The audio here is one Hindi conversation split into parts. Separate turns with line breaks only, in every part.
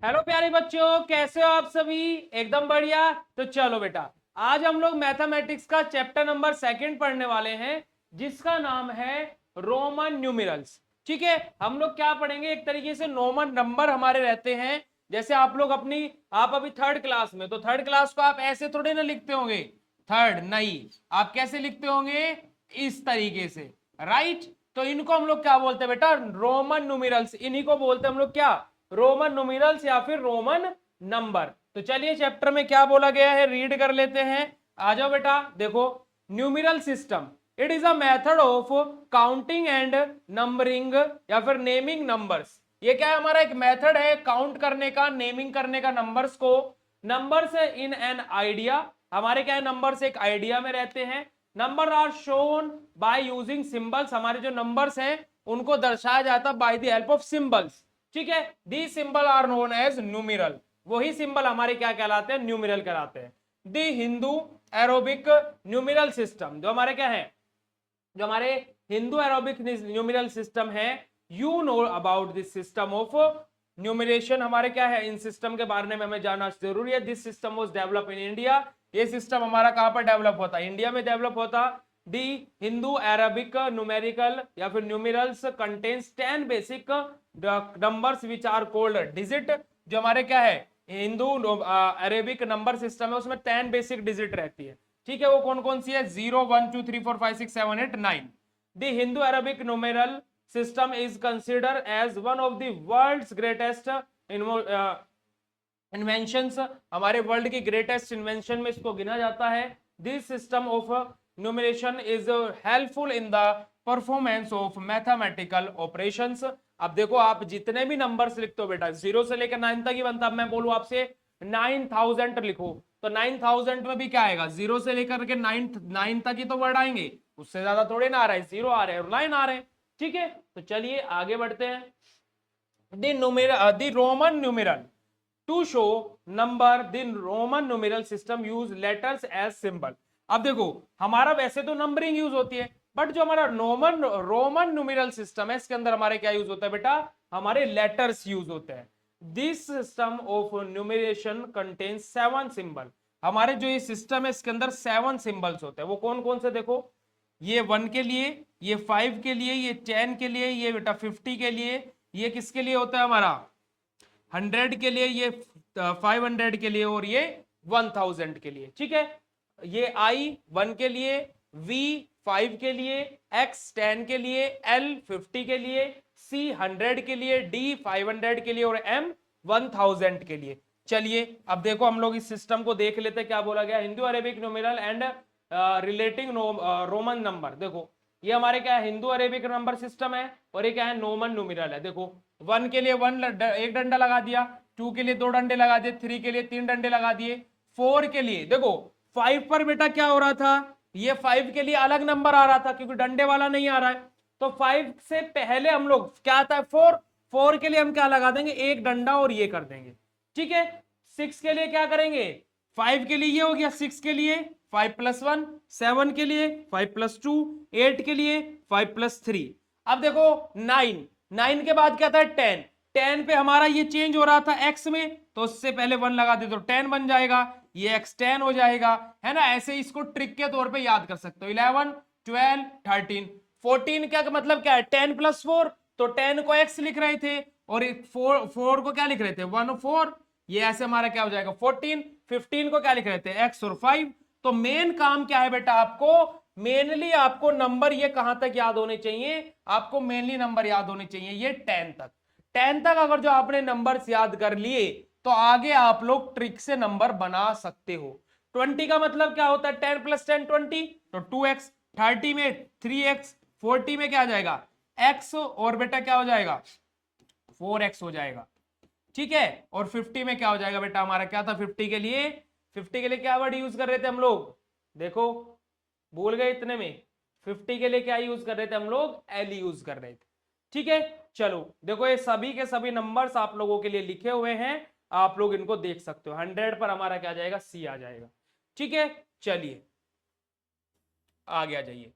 हेलो प्यारे बच्चों, कैसे हो आप सभी? एकदम बढ़िया। तो चलो बेटा, आज हम लोग मैथमेटिक्स का चैप्टर नंबर 2 पढ़ने वाले हैं, जिसका नाम है रोमन न्यूमेरल्स। ठीक है, हम लोग क्या पढ़ेंगे, एक तरीके से रोमन नंबर हमारे रहते हैं। जैसे आप लोग आप अभी 3rd क्लास में, तो 3rd क्लास को आप ऐसे थोड़े ना लिखते होंगे। थर्ड नहीं, आप कैसे लिखते होंगे? इस तरीके से, राइट। तो इनको हम लोग क्या बोलते हैं बेटा? Roman numerals. इन्हीं को बोलते हैं हम लोग क्या? रोमन न्यूमेरल्स या फिर रोमन नंबर। तो चलिए चैप्टर में क्या बोला गया है रीड कर लेते हैं। आ जाओ बेटा, देखो। Numeral system, it is a method of counting and numbering या फिर नेमिंग नंबर्स। ये क्या है? हमारा एक मेथड है काउंट करने का, नेमिंग करने का नंबर्स को। नंबर्स इन एन आइडिया, हमारे क्या है? नंबर्स एक आइडिया में रहते हैं। Number are shown by using symbols, हमारे जो नंबर्स हैं उनको दर्शाया जाता by the help of symbols. ठीक है, the symbol are known as numeral, वही सिंबल हमारे क्या कहलाते हैं? न्यूमेरल कहलाते हैं। The Hindu Arabic numeral system, जो हमारे क्या है? जो हमारे हिंदू एरोबिक न्यूमेरल सिस्टम है, you know about this system of numeration. हमारे क्या है? इन सिस्टम के बारे में हमें जानना जरूरी है। This system was develop in India, ये सिस्टम हमारा कहां पर डेवलप होता है? इंडिया में डेवलप होता। दी हिंदू अरेबिक न्यूमेरिकल या फिर numerals contains 10 basic numbers which are called digit. जो हमारे क्या है? हिंदू अरेबिक नंबर सिस्टम है, उसमें 10 बेसिक डिजिट रहती है। ठीक है, वो कौन कौन सी है? 0 1 2 3 4 5 6 7 8 9। The Hindu Arabic numeral system is considered as one of the world's greatest inventions, हमारे वर्ल्ड की ग्रेटेस्ट इन्वेंशन में इसको गिना जाता है। This system of numeration is helpful in the performance of mathematical operations. अब देखो, आप जितने भी नंबर्स लिखते हो बेटा, 0 से लेकर 9 तक ही बनता। अब मैं बोलूं आपसे 9000 लिखो, तो 9000 में भी क्या आएगा? 0 से लेकर के 9 तक ही तो वर्ड आएंगे, उससे ज्यादा थोड़े ना आ रहा है। 0 आ रहे हैं और 9 आ रहे हैं। ठीक है, तो चलिए आगे बढ़ते हैं। The Roman numeral to show number, the Roman numeral system use letters as symbol. अब देखो, हमारा वैसे तो नंबरिंग यूज होती है, बट जो हमारा रोमन न्यूमेरल सिस्टम है, इसके अंदर हमारे क्या यूज होता है बेटा? हमारे लेटर्स यूज होते हैं। This system of numeration contains 7 symbol. हमारे जो ये सिस्टम है, इसके अंदर 7 सिंबल्स होते हैं। वो कौन कौन से? देखो, ये 1 के लिए, ये 5 के लिए, ये 10 के लिए, ये बेटा 50 के लिए, ये किसके लिए होता है? हमारा 100 के लिए, ये 500 के लिए, और ये 1000 के लिए। ठीक है, ये I 1 के लिए, V 5 के लिए, X 10 के लिए, L 50 के लिए, C 100 के लिए, D 500 के लिए, और M 1000 के लिए। चलिए अब देखो, हम लोग इस सिस्टम को देख लेते हैं क्या बोला गया। Hindu Arabic numeral and relating Roman number. देखो, ये हमारे क्या है? हिंदू अरेबिक नंबर सिस्टम है, और ये क्या है? रोमन न्यूमेरल है। देखो, 1 के लिए एक डंडा लगा दिया, 2 के लिए 2 डंडे लगा दिए, 3 के लिए 3 डंडे लगा दिए, 4 के लिए देखो 5 पर बेटा क्या हो रहा था? ये 5 के लिए अलग नंबर आ रहा था, क्योंकि डंडे वाला नहीं आ रहा है। तो 5 से पहले हम लोग क्या आता है? 4। 4 के लिए हम क्या लगा देंगे? एक डंडा, और ये कर देंगे। ठीक है, 6 के लिए क्या करेंगे? 5 के लिए ये हो गया, 6 के लिए 5 + 1, 7 के लिए 5 + 2, 8 के लिए 5 + 3। अब देखो 9, 9 के बाद क्या था? 10। 10 पे हमारा ये चेंज हो रहा था x में, तो उससे पहले 1 लगा दे तो 10 बन जाएगा, ये x 10 हो जाएगा, है ना। ऐसे इसको ट्रिक के तौर पे याद कर सकते हो। 11 12 13 14 क्या मतलब क्या है? 10 + 4, तो 10 को x लिख रहे थे, और 4 को क्या लिख रहे थे? 1 और 4। ये ऐसे हमारा क्या हो जाएगा? 14। 15 को क्या लिख रहे थे? x और 5। तो मेन काम क्या है बेटा? आपको मेनली आपको नंबर ये कहां तक याद होने चाहिए? आपको मेनली नंबर याद होने चाहिए ये 10 तक। 10 तक अगर जो आपने नंबर्स याद कर लिए, तो आगे आप लोग ट्रिक से नंबर बना सकते हो। 20 का मतलब क्या होता है? 10 + 10 20, तो 2x। 30 में 3x, 40 में क्या आ जाएगा? x, और बेटा क्या हो जाएगा? 4x हो जाएगा। ठीक है, और 50 में क्या हो जाएगा बेटा? हमारा क्या था 50 के लिए? 50 के लिए क्या वर्ड यूज कर रहे थे हम लोग? देखो, भूल गए इतने में? 50 के लिए क्या यूज कर रहे थे हम लोग? एल यूज कर रहे थे। ठीक है, चलो देखो, ये सभी के सभी नंबर्स आप लोगों के लिए लिखे हुए हैं, आप लोग इनको देख सकते हो। 100 पर हमारा क्या आ जाएगा? सी आ जाएगा। ठीक है, चलिए आगे आ जाइए।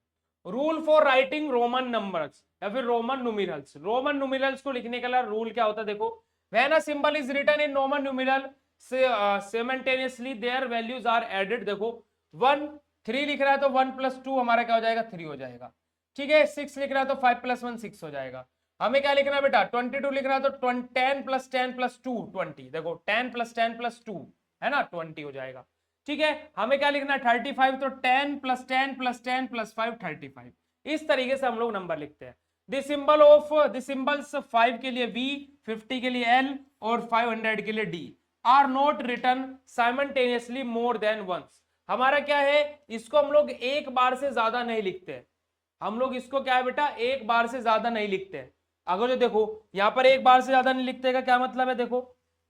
Rule for writing Roman numbers या फिर रोमन न्यूमेरल्स। रोमन न्यूमेरल्स को लिखने का रूल क्या होता है? देखो, when a symbol is written in Roman numeral simultaneously their values are added, देखो 1 3 लिख रहा है तो 1 + 2 हमारा क्या हो जाएगा 3 हो जाएगा, ठीक है। 6 लिख रहा है तो 5 + 1 6 हो जाएगा। हमें क्या लिखना है बेटा 22 लिख रहा है तो 10 + 10 + 2 20, देखो 10 + 10 + 2 है ना 20 हो जाएगा, ठीक है। हमें क्या लिखना है 35 तो 10 + 10 + 10 + 5 35। इस तरीके से हम लोग नंबर लिखते हैं। द सिंबल्स 5 के लिए V, 50 के लिए L और 500 के लिए D are not written simultaneously more than once. हमारा क्या है, इसको हम लोग एक बार से ज्यादा नहीं लिखते, हम लोग इसको क्या है बेटा एक बार से ज्यादा नहीं लिखते। अगर जो देखो यहां पर एक बार से ज्यादा नहीं लिखते का क्या मतलब है, देखो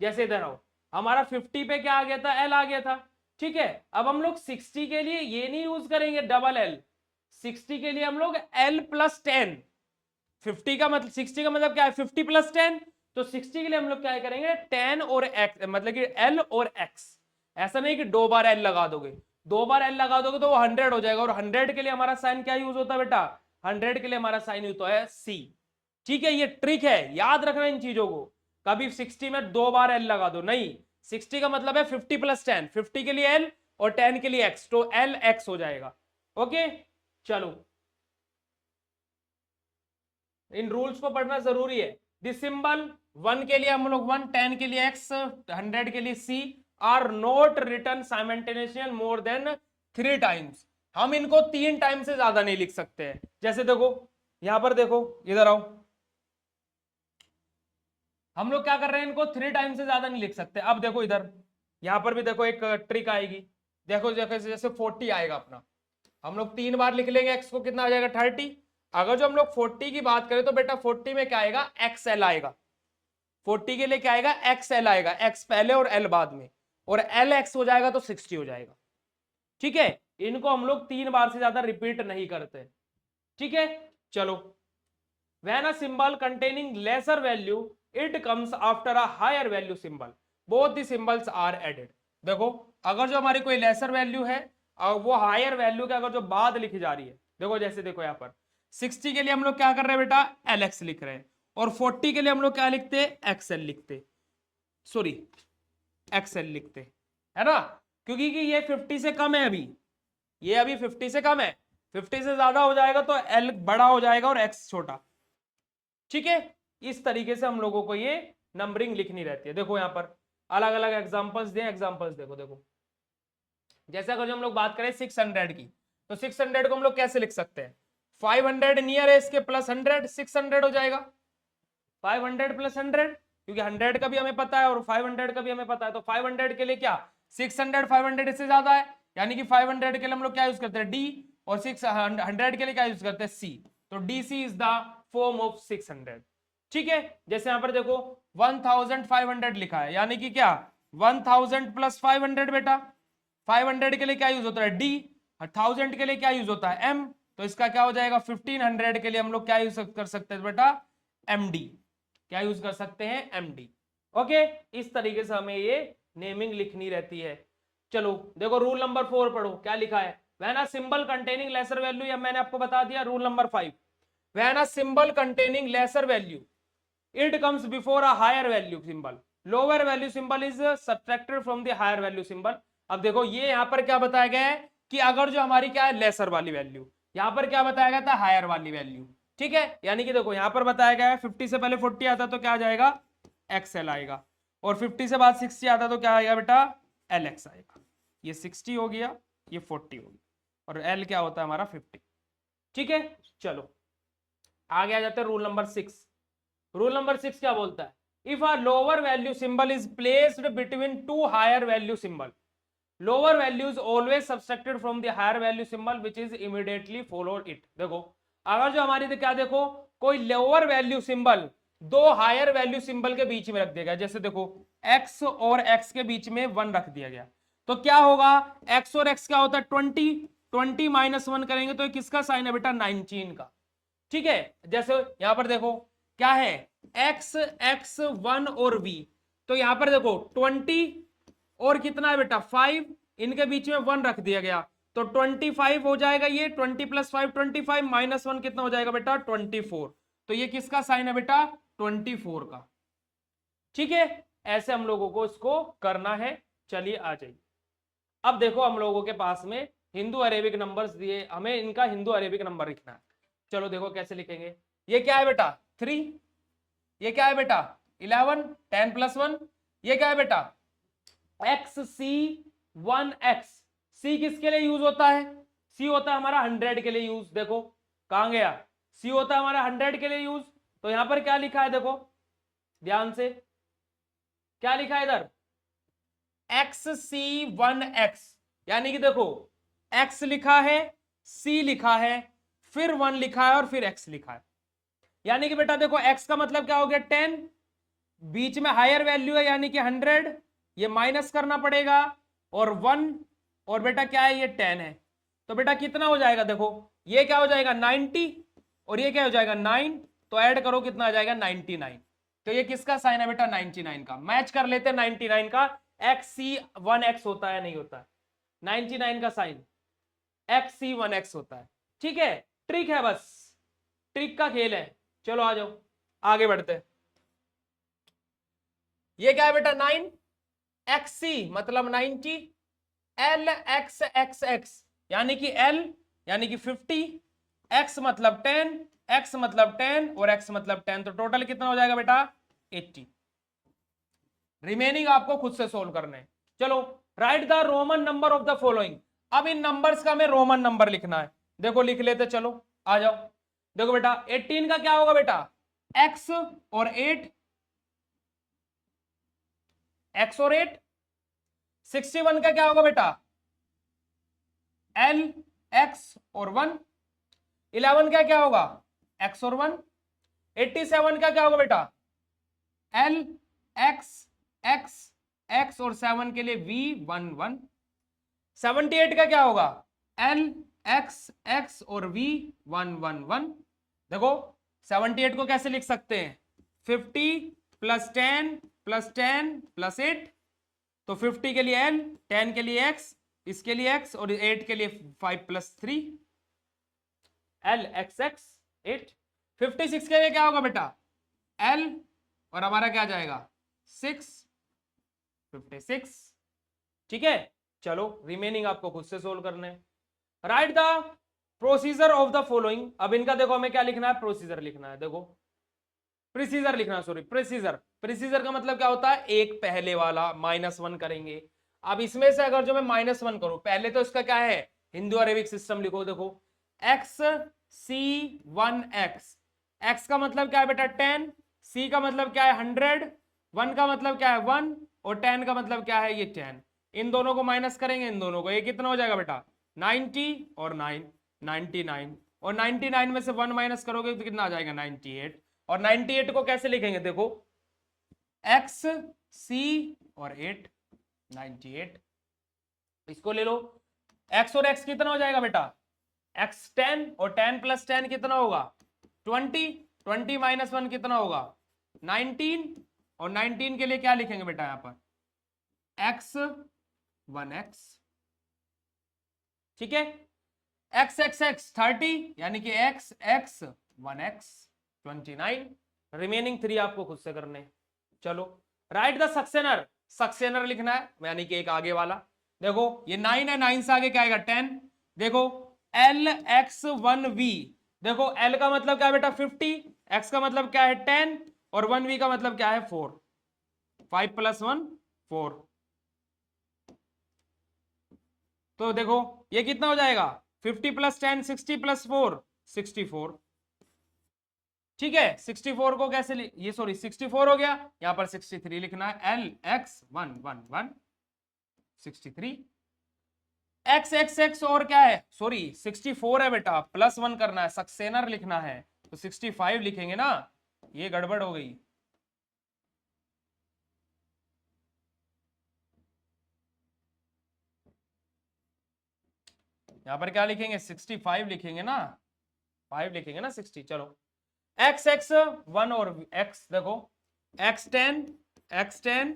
जैसे इधर आओ, हमारा 50 पे क्या आ गया था L आ गया था, ठीक है। अब हम लोग 60 के लिए ये नहीं यूज करेंगे डबल L, 60 के लिए हम लोग L + 10, 50 का मतलब 60 का मतलब क्या है 50 + 10, तो 60 के लिए हम लोग क्या करेंगे 10 और x, मतलब कि L और x। ऐसा नहीं कि 2 बार L लगा दोगे, 2 बार L लगा दोगे तो वो 100 हो जाएगा, और 100 के लिए हमारा साइन क्या यूज होता है बेटा 100 के लिए हमारा साइन यूज होता है C, ठीक है। ये ट्रिक है, याद रखना इन चीजों को। कभी 60 में 2 बार L लगा दो नहीं, 60 का मतलब है 50 + 10, 50 के लिए L और 10 के लिए x, तो L x हो जाएगा। ओके चलो, इन रूल्स को पढ़ना जरूरी है। दिस सिंबल 1 के लिए हम लोग 1, 10 के लिए x, 100 के लिए c are not written simultaneously more than 3 times. हम इनको 3 टाइम से ज्यादा नहीं लिख सकते हैं। जैसे देखो यहां पर देखो, इधर आओ, हम लोग क्या कर रहे हैं इनको 3 टाइम से ज्यादा नहीं लिख सकते। अब देखो इधर यहां पर भी देखो एक ट्रिक आएगी, देखो जैसे जैसे 40 आएगा अपना, हम लोग 3 बार लिख लेंगे x को, कितना आ जाएगा 30। अगर जो हम लोग 40 की बात करें तो बेटा 40 में क्या आएगा XL आएगा, 40 के लिए क्या आएगा XL आएगा, x पहले और L बाद में, और LX हो जाएगा तो 60 हो जाएगा, ठीक है। इनको हम लोग 3 बार से ज्यादा रिपीट नहीं करते, ठीक है। चलो, when a symbol containing lesser value it comes after a higher value symbol, both the symbols are added। देखो अगर जो हमारी कोई लेसर वैल्यू है और वो हायर वैल्यू के अगर जो बाद लिखी जा रही है, देखो जैसे देखो यहाँ पर 60 के लिए हम लोग क्या कर रहे हैं बेटा LX लिख रहे हैं, और 40 के लिए हम लोग क्या लिखते हैं XL लिखते, सॉरी XL लिखते है ना, क्योंकि कि ये 50 से कम है अभी, ये अभी 50 से कम है, 50 से ज्यादा हो जाएगा तो L बड़ा हो जाएगा और X छोटा, ठीक है। इस तरीके से हम लोगों को ये नंबरिंग लिखनी रहती है। देखो यहां पर अलग अलग एग्जांपल्स दें, एग्जांपल्स देखो देखो, जैसे अगर हम लोग बात करें 600 की, तो 600 को हम लोग कैसे लिख सकते हैं 500 नियर है इसके प्लस 100, 600 हो जाएगा 500 + 100, क्योंकि 100 का भी हमें पता है और 500 का भी हमें पता है, तो 500 के लिए क्या 600 500 इससे ज्यादा है, यानी कि 500 के लिए हम लोग क्या यूज करते हैं D, और 600 के लिए क्या यूज करते हैं C, तो DC is the form of 600, ठीक है। जैसे यहां पर देखो 1500 लिखा है, यानी कि क्या 1000 + 500 बेटा, 500 के लिए क्या यूज होता है D, 1000 के लिए क्या यूज होता है M, तो इसका क्या हो जाएगा 1500 के लिए हम लोग क्या यूज कर सकते हैं बेटा MD, क्या यूज कर सकते हैं MD। ओके, इस तरीके से हमें ये नेमिंग लिखनी रहती है। चलो देखो रूल नंबर 4 पढ़ो क्या लिखा है, when a symbol containing lesser value, या मैंने आपको बता दिया rule number 5, when a symbol containing lesser value it comes before a higher value symbol, lower value symbol is subtracted from the higher value symbol। अब देखो ये यहां पर क्या बताया गया है कि अगर जो हमारी क्या है लेसर वाली वैल्यू, यहां पर क्या बताया गया था हायर वाली वैल्यू, ठीक है। यानी कि देखो यहां पर बताया गया है 50 से पहले 40 आता तो क्या आ जाएगा XL आएगा, और 50 से बाद 60 आता तो क्या आएगा बेटा LX आएगा। ये 60 हो गया, ये 40 हो गया, और L क्या होता है हमारा 50, ठीक है। चलो आगे आ जाते हैं रूल नंबर 6। रूल नंबर 6 क्या बोलता है, if a lower value symbol is placed between two higher value symbol, lower value is always subtracted from the higher value symbol which is immediately followed it. देखो अगर जो हमारी क्या देखो कोई लोअर वैल्यू सिंबल दो हायर वैल्यू सिंबल के बीच में रख दिया गया, जैसे देखो x और x के बीच में 1 रख दिया गया, तो क्या होगा x और x क्या होता है 20, 20 - 1 करेंगे तो किसका साइन है बेटा 19 का, ठीक है। जैसे यहां पर देखो क्या है x x 1 और v, तो यहां पर देखो 20 और कितना है बेटा 5, इनके बीच में 1 रख दिया गया तो 25 हो जाएगा, ये 20 + 5 25 - 1 कितना हो जाएगा बेटा 24, तो ये किसका साइन है बेटा 24 का, ठीक है, ऐसे हम लोगों को इसको करना है। चलिए आ जाइए। अब देखो हम लोगों के पास में हिंदू अरेबिक नंबर्स दिए, हमें इनका हिंदू अरेबिक नंबर लिखना है। चलो देखो कैसे लिखेंगे। ये क्या है बेटा 3, ये क्या है बेटा 11, 10 + 1, ये क्या है बेटा XC1X। सी किसके लिए यूज होता है? सी होता है हमारा 100 के लिए यूज। देखो कहां गया, सी होता है हमारा 100 के लिए यूज। तो यहां पर क्या लिखा है देखो ध्यान से, क्या लिखा है इधर XC1X, यानी कि देखो X लिखा है, C लिखा है, फिर 1 लिखा है और फिर X लिखा है। यानी कि बेटा देखो X का मतलब क्या हो गया 10, बीच में हायर वैल्यू है यानी कि 100, ये माइनस करना पड़ेगा, और 1, और बेटा क्या है ये 10 है। तो बेटा कितना हो जाएगा देखो, ये क्या हो जाएगा 90, और ये क्या हो जाएगा 9, तो ऐड करो कितना आ जाएगा 99। तो ये किसका साइन है बेटा 99 का। मैच कर लेते हैं 99 का, XC1X होता है नहीं होता है 99 का साइन XC1X होता है। ठीक है, ट्रिक है, बस ट्रिक का खेल है। चलो आ जाओ आगे बढ़ते हैं। ये क्या है बेटा 9, XC मतलब 90, LXXX यानी कि L यानी कि 50, X मतलब 10, X मतलब 10 और X मतलब 10, तो टोटल कितना हो जाएगा बेटा 80। रिमेनिंग आपको खुद से सोल्व करना है। चलो right the Roman number of the following. अब इन नंबर्स का हमें रोमन नंबर लिखना है। देखो लिख लेते, चलो आ जाओ। देखो बेटा 18 का क्या होगा बेटा X और 8, X और 8। 61 का क्या होगा बेटा L X और 1। 11 का क्या होगा X और 1। 87 का क्या होगा बेटा L X X X और 7 के लिए V 1 1। 78 का क्या होगा L X X और V 1 1 1। देखो 78 को कैसे लिख सकते हैं 50 + 10 + 10 + 8। तो 50 के लिए L, 10 के लिए X, इसके लिए X और 8 के लिए 5 + 3 L X X 8। 56 के लिए क्या होगा बेटा L और हमारा क्या जाएगा 6 56। ठीक है, चलो रिमेनिंग आपको खुद से सोल्व करना है। Right the procedure of the following. अब इनका देखो हमें क्या लिखना है प्रोसीजर लिखना है। देखो प्रीसीजर लिखना, सॉरी प्रीसीजर। प्रीसीजर का मतलब क्या होता है एक पहले वाला -1 करेंगे। अब इसमें से अगर जो मैं -1 करूं, पहले तो इसका क्या है हिंदू अरेबिक सिस्टम लिखो। देखो XC1X, X का मतलब क्या है बेटा 10, C का मतलब क्या है 100, 1 का मतलब क्या है 1 और 10 का मतलब क्या है ये 10। इन दोनों को माइनस करेंगे, इन दोनों को, ये कितना हो जाएगा बेटा 90 और 9 99, और 99 में से 1 माइनस करोगे तो कितना आ जाएगा 98। और 98 को कैसे लिखेंगे देखो X C और 8 98। इसको ले लो, X और X कितना हो जाएगा बेटा X 10 और 10 + 10 कितना होगा 20, 20 - 1 कितना होगा 19, और 19 के लिए क्या लिखेंगे बेटा यहां पर X1X। ठीक है, X X X 30 यानी कि X X1X 29। रिमेनिंग 3 आपको खुद से करने। चलो राइट द सक्सेनर। सक्सेनर लिखना है यानी कि एक आगे वाला। देखो ये 9 है, 9 से आगे क्या आएगा 10। देखो LX1V, देखो L का मतलब क्या है बेटा 50, X का मतलब क्या है 10 और 1V का मतलब क्या है 4। 5 + 1 4। तो देखो ये कितना हो जाएगा 50 + 10 60 + 4 64। ठीक है 64 को कैसे ये सॉरी 64 हो गया, यहां पर 63 लिखना है LX111 63। X X X और क्या है सॉरी 64 है बेटा, +1 करना है, सक्सेनर लिखना है तो 65 लिखेंगे ना, ये गड़बड़ हो गई। यहां पर क्या लिखेंगे 65 लिखेंगे ना, 5 लिखेंगे ना 60। चलो X X 1 और X देखो X10 X10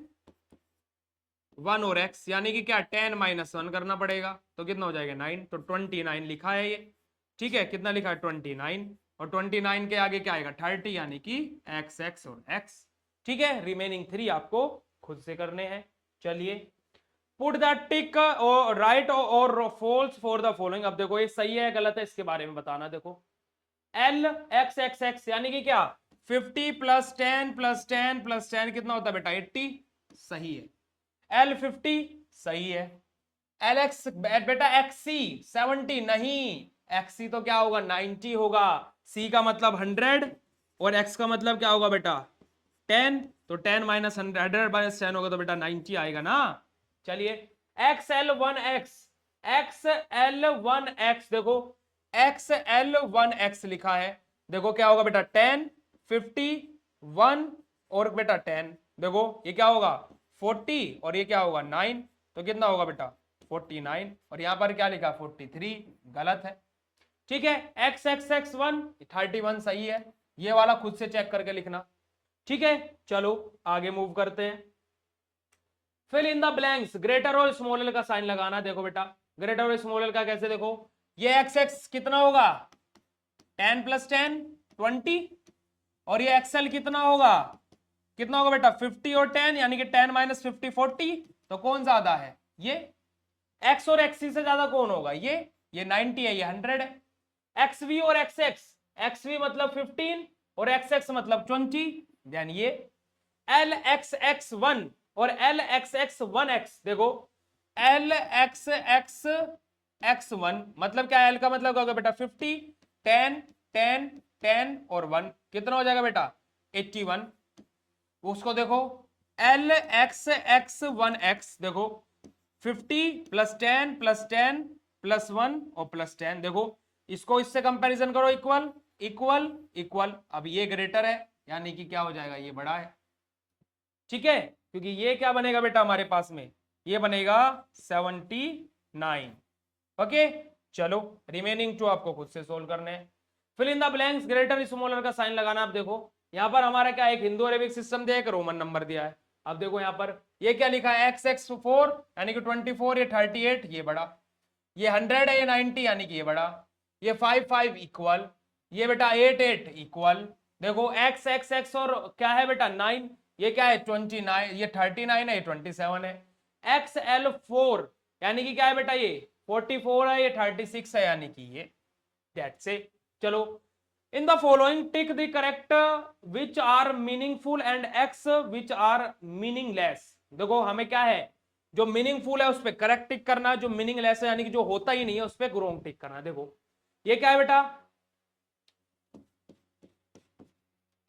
1 और X यानी कि क्या 10 - 1 करना पड़ेगा, तो कितना हो जाएगा 9, तो 29 लिखा है ये। ठीक है कितना लिखा है 29, और 29 के आगे क्या आएगा 30 यानी कि X X और X। ठीक है, रिमेनिंग 3 आपको खुद से करने हैं। चलिए, पुट द टिक और राइट और फॉल्स फॉर द फॉलोइंग। अब देखो ये सही है गलत है इसके बारे में बताना। देखो एल एक्स एक्स एक्स यानी कि क्या 50 प्लस 10 प्लस 10 प्लस 10 कितना होता है बेटा 80, सही है। एल 50 सही है। एल एक्स बेटा एक्सी 70 नहीं, एक्सी तो क्या होगा 90 होगा। सी का मतलब 100 और एक्स का मतलब क्या होगा बेटा 10, तो 10 माइनस 100 माइनस 10 होगा तो बेटा 90 आएगा ना। चलिए x L one x, x L one x देखो एक्स एल वन एक्स लिखा है। देखो क्या होगा बेटा 10 50 1 और बेटा 10, देखो ये क्या होगा 40 और ये क्या होगा 9, तो कितना होगा बेटा 49 और यहां पर क्या लिखा 43, गलत है। ठीक है, एक्स एक्स एक्स 1 31 सही है। ये वाला खुद से चेक करके लिखना। ठीक है, चलो आगे मूव करते हैं। Fill in the blanks, greater और स्मॉल एल का साइन लगाना। देखो बेटा ग्रेटर और स्मॉल एल का कैसे, देखो ये एक्स एक्स कितना होगा 10 प्लस 10 20 और ये एक्सएल कितना होगा बेटा 50 और 10 यानी कि 10 माइनस 50 40, तो कौन ज्यादा है ये, एक्स और एक्सी से ज्यादा कौन होगा ये 90 है, ये 100 है। एक्स वी और एक्स एक्स, एक्स वी मतलब 15 और एक्स एक्स मतलब 20, देन ये एल एक्स एक्स 1 और एल एक्स एक्स 1 एक्स, देखो एल एक्स एक्स एक्स 1 मतलब क्या, एल का मतलब क्या होगा बेटा 50 10 10 10 और 1 कितना हो जाएगा बेटा 81। उसको देखो एल एक्स एक्स 1 एक्स, देखो 50 प्लस 10 प्लस 10 प्लस 1 और प्लस 10, देखो इसको इससे कंपैरिजन करो, इक्वल इक्वल इक्वल। अब ये ग्रेटर है यानी कि क्या हो जाएगा ये बड़ा है। ठीक है, क्योंकि ये क्या बनेगा बेटा हमारे पास में, ये बनेगा 79। ओके, चलो रिमेनिंग 2 आपको खुद से सोल्व करने हैं। Fill in the blanks, greater smaller का साइन लगाना। आप देखो यहां पर हमारा क्या एक हिंदू अरेबिक सिस्टम दिया है, एक रोमन नंबर दिया है। अब देखो यहां पर ये क्या लिखा है एक्स एक्स 4 यानी कि 24, ये 38 ये बड़ा, ये 100 है ये 90 यानी कि ये बड़ा, ये 5 5 इक्वल, ये बेटा 8 8 इक्वल। देखो एक्स एक्स एक्स और क्या है बेटा 9, ये क्या है 29, ये 39 है ये 27 है। एक्स एल 4 यानी कि क्या है बेटा ये 44 है, ये 36 है यानी कि ये, दैट्स इट। चलो in the following tick the correct which are meaningful and X which are meaningless. देखो हमें क्या है, जो मीनिंगफुल है उस पर करेक्ट टिक करना, जो मीनिंगलेस है यानी कि जो होता ही नहीं है उस पर रॉन्ग टिक करना। देखो ये क्या है बेटा,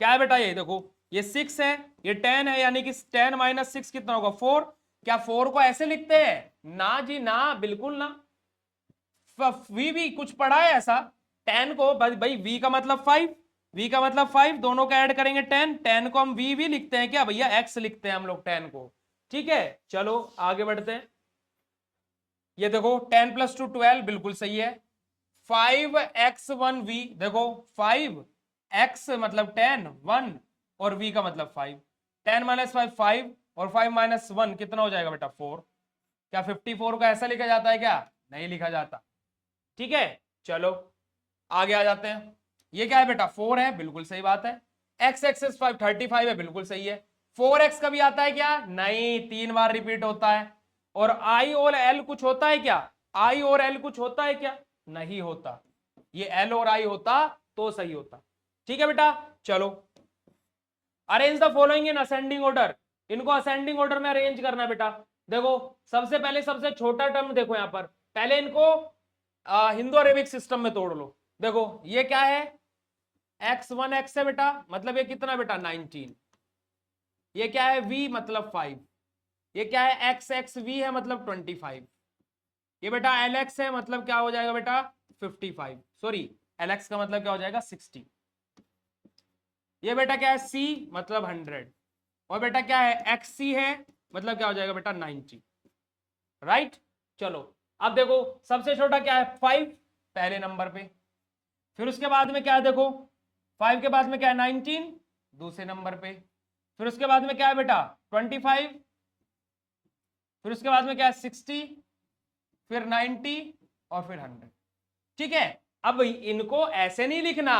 क्या है बेटा ये, देखो ये 6 है ये 10 है यानी कि 10 माइनस 6 कितना होगा 4। क्या 4 को ऐसे लिखते हैं, ना जी ना, बिल्कुल ना। वी भी कुछ पढ़ा है ऐसा, 10 को भाई वी का मतलब 5, वी का मतलब 5, दोनों का ऐड करेंगे 10, 10 को हम वी भी लिखते हैं क्या भैया, एक्स लिखते हैं हम लोग 10 को। ठीक है, चलो आगे बढ़ते हैं। ये देखो 10 प्लस 2 12 बिल्कुल सही है। 5x1 v, देखो 5x मतलब 10 1 और v का मतलब 5, 10 माइनस 5 5 और 5 माइनस 1 कितना हो जाएगा बेटा 4। क्या 54 को ऐसा लिखा जाता है क्या, नहीं लिखा जाता। ठीक है, चलो आगे आ जाते हैं। ये क्या है बेटा 4 है, बिल्कुल सही बात है। x एक्सेस 5 35 है, बिल्कुल सही है। 4x कभी आता है क्या, नहीं, 3 बार रिपीट होता है। और i और l कुछ होता है क्या, i और l कुछ होता है क्या, नहीं होता। ये l और i होता तो सही होता। ठीक है बेटा, चलो arrange the following in ascending order, इनको असेंडिंग ऑर्डर में अरेंज करना है बेटा। देखो सबसे पहले सबसे छोटा टर्म देखो यहां पर, पहले इनको हिंदू अरेबिक सिस्टम में तोड़ लो। देखो ये क्या है x1 x है बेटा, मतलब ये कितना बेटा 19, ये क्या है v मतलब 5, ये क्या है x x v है मतलब 25, ये बेटा lx है मतलब क्या हो जाएगा बेटा 55, सॉरी lx का मतलब क्या हो जाएगा 60, ये बेटा क्या है c मतलब 100 और बेटा क्या है xc है मतलब क्या हो जाएगा बेटा 90, राइट। चलो अब देखो सबसे छोटा क्या है 5 पहले नंबर पे, फिर उसके बाद में क्या है देखो 5 के बाद में क्या है 19 दूसरे नंबर पे, फिर उसके बाद में क्या है बेटा 25, फिर उसके बाद में क्या है 60, फिर 90 और फिर 100। ठीक है, अब इनको ऐसे नहीं लिखना,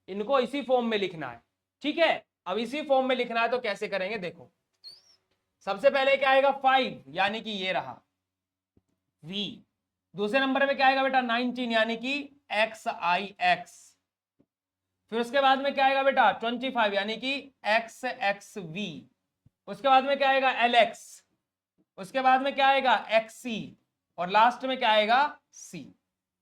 इनको इसी फॉर्म में लिखना है। ठीक है, अब इसी फॉर्म में लिखना है तो कैसे करेंगे देखो, सबसे पहले क्या आएगा 5 यानी कि ये रहा v, दूसरे नंबर में क्या आएगा बेटा 19 यानी कि एक्स आई एक्स, फिर उसके बाद में क्या आएगा बेटा 25 यानी कि एक्स एक्स वी, उसके बाद में क्या आएगा एल एक्स, उसके बाद में क्या आएगा एक्स सी, और लास्ट में क्या आएगा सी।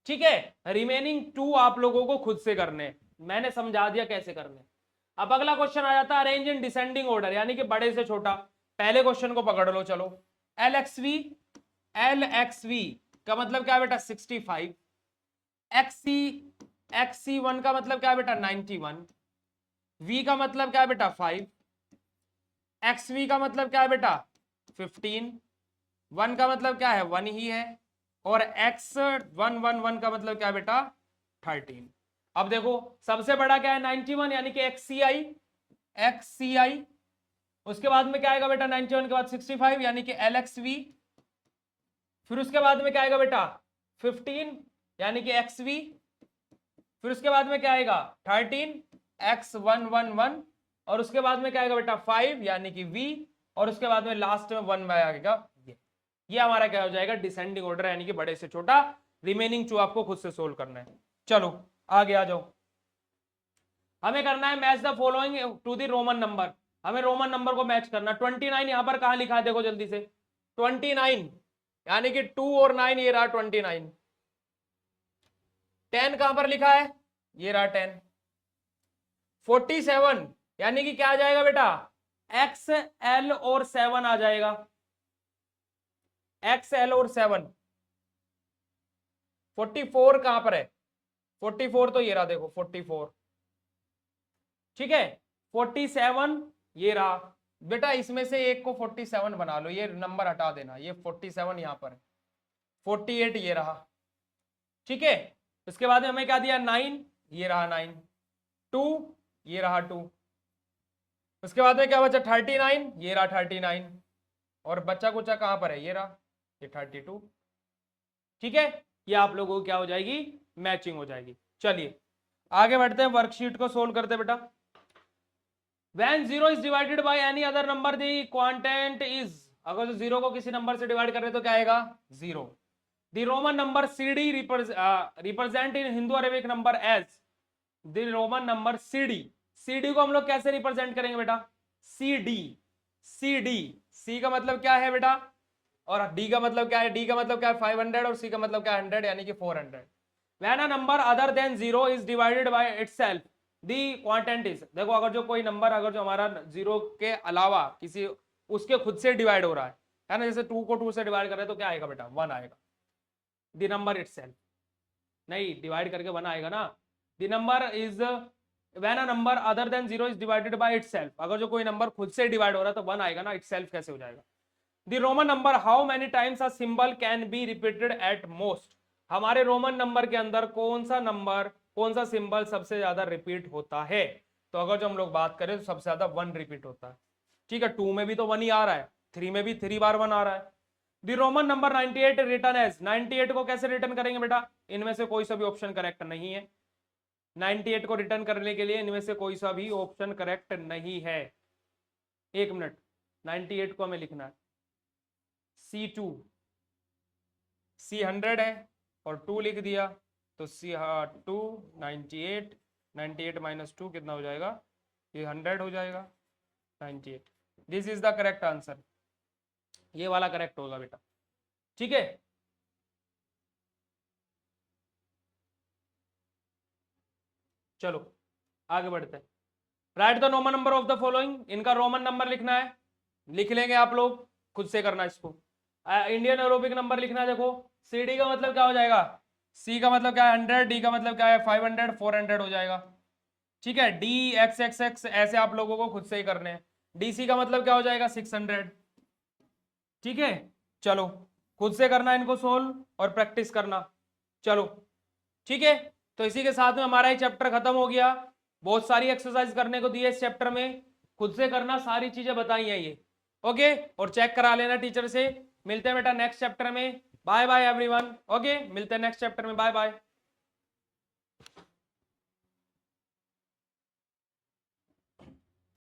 ठीक है, रिमेनिंग 2 आप लोगों को खुद से करने, मैंने समझा दिया कैसे करने। अब अगला क्वेश्चन आ जाता है अरेंज इन डिसेंडिंग ऑर्डर, यानी कि बड़े से छोटा। पहले क्वेश्चन को पकड़ लो, चलो L X V, L X V का मतलब क्या है बेटा 65, एक्स सी वन का मतलब क्या है बेटा 91, v का मतलब क्या है बेटा 5, एक्स वी का मतलब क्या है बेटा 15, 1 का मतलब क्या है 1 ही है, और x 111 का मतलब क्या है बेटा 13। अब देखो सबसे बड़ा क्या है 91 यानी कि एक्स सी आई, उसके बाद में क्या आएगा बेटा 91 के बाद 65 यानी कि एल एक्स वी, फिर उसके बाद में क्या आएगा बेटा 15 यानी कि एक्स वी, फिर उसके बाद में क्या आएगा 13 एक्स 111, और उसके बाद में क्या आएगा बेटा 5 यानी कि v, और उसके बाद में लास्ट में 1 में आएगा ये हमारा क्या हो जाएगा डिसेंडिंग ऑर्डर, यानी कि बड़े से छोटा। रिमेनिंग 2 आपको खुद से सोल्व करना है। चलो आगे आ जाओ, हमें करना है match the following to the Roman number, हमें रोमन नंबर को मैच करना। 29 यहां पर कहां लिखा है देखो जल्दी से, 29 यानी कि 2 और 9 ये रहा 29, 10 कहां पर लिखा है ये रहा 10, 47 यानी कि क्या आ जाएगा बेटा एक्स एल और 7 आ जाएगा, एक्स एल और 7। 44 कहां पर है 44 तो ये रहा देखो 44, ठीक है 47 ये रहा बेटा, इसमें से एक को 47 बना लो, ये नंबर हटा देना, ये 47 यहां पर है, 48 ये रहा, ठीक है। उसके बाद में हमें क्या दिया 9 ये रहा 9, 2 ये रहा 2, उसके बाद में क्या बचा 39 ये रहा 39, और बच्चा कुचा कहां पर है ये रहा ये 32, ठीक है। ये आप लोगों को क्या हो जाएगी मैचिंग हो जाएगी। चलिए आगे बढ़ते हैं, वर्कशीट को सोल्व करते हैं बेटा। When 0 is divided by any other number the quotient is, अगर जो 0 को किसी नंबर से डिवाइड कर रहे तो क्या आएगा 0। The Roman number CD represent in Hindu Arabic number as, the Roman number CD, CD को हम लोग कैसे रिप्रेजेंट करेंगे बेटा CD, CD, C का मतलब क्या है बेटा, और D का मतलब क्या है, D का मतलब क्या है 500, और C का मतलब क्या है 100 यानी कि 400। When a number other than 0 is divided by itself the quotient is, देखो अगर जो कोई नंबर अगर जो हमारा 0 के अलावा किसी उसके खुद से डिवाइड हो रहा है ना, जैसे 2 को 2 से डिवाइड कर रहे हैं तो क्या आएगा बेटा 1 आएगा, द नंबर इटसेल्फ, नहीं डिवाइड करके 1 आएगा ना, the number is when a number other than 0 is divided by itself, अगर जो कोई नंबर खुद से डिवाइड हो रहा है तो 1 आएगा ना, इटसेल्फ कैसे हो जाएगा। The Roman number how many times a symbol can be repeated at most, हमारे रोमन नंबर के अंदर कौन सा नंबर कौन सा सिंबल सबसे ज्यादा रिपीट होता है, तो अगर जो हम लोग बात करें तो सबसे ज्यादा 1 रिपीट होता है, ठीक है। 2 में भी तो 1 ही आ रहा है, 3 में भी 3 बार 1 आ रहा है। The Roman number 98 written as, 98 को कैसे रिटर्न करेंगे बेटा, इनमें से कोई सा भी ऑप्शन करेक्ट नहीं है, 98 को रिटर्न करने के लिए इनमें से कोई सा भी ऑप्शन करेक्ट नहीं है। एक मिनट, 98 को हमें लिखना है C2, C 100 है और 2 लिख दिया तो C 2 98, 98 माइनस 2 कितना हो जाएगा, ये 100 हो जाएगा 98। This is the correct answer, ये वाला करेक्ट होगा बेटा, ठीक है। चलो आगे बढ़ते हैं, right the Roman number of the following, इनका रोमन नंबर लिखना है, लिख लेंगे आप लोग, खुद से करना इसको। इंडियन एरोबिक नंबर लिखना है, देखो CD का मतलब क्या हो जाएगा, C का मतलब क्या है 100, D का मतलब क्या है 500, 400 हो जाएगा, ठीक है। D X X X ऐसे आप लोगों को खुद से ही करने हैं, DC का मतलब क्या हो जाएगा 600, ठीक है। चलो खुद से करना इनको सोल्व और प्रैक्टिस करना, चलो ठीक है। तो इसी के साथ में हमारा ये चैप्टर खत्म हो गया, बहुत सारी एक्सरसाइज करने को दी है इस चैप्टर में, खुद से करना, सारी चीजें बताई हैं ये, ओके। और चेक करा लेना टीचर से। मिलते हैं बेटा नेक्स्ट चैप्टर में, बाय बाय एवरीवन, ओके, मिलते हैं नेक्स्ट चैप्टर में, बाय बाय।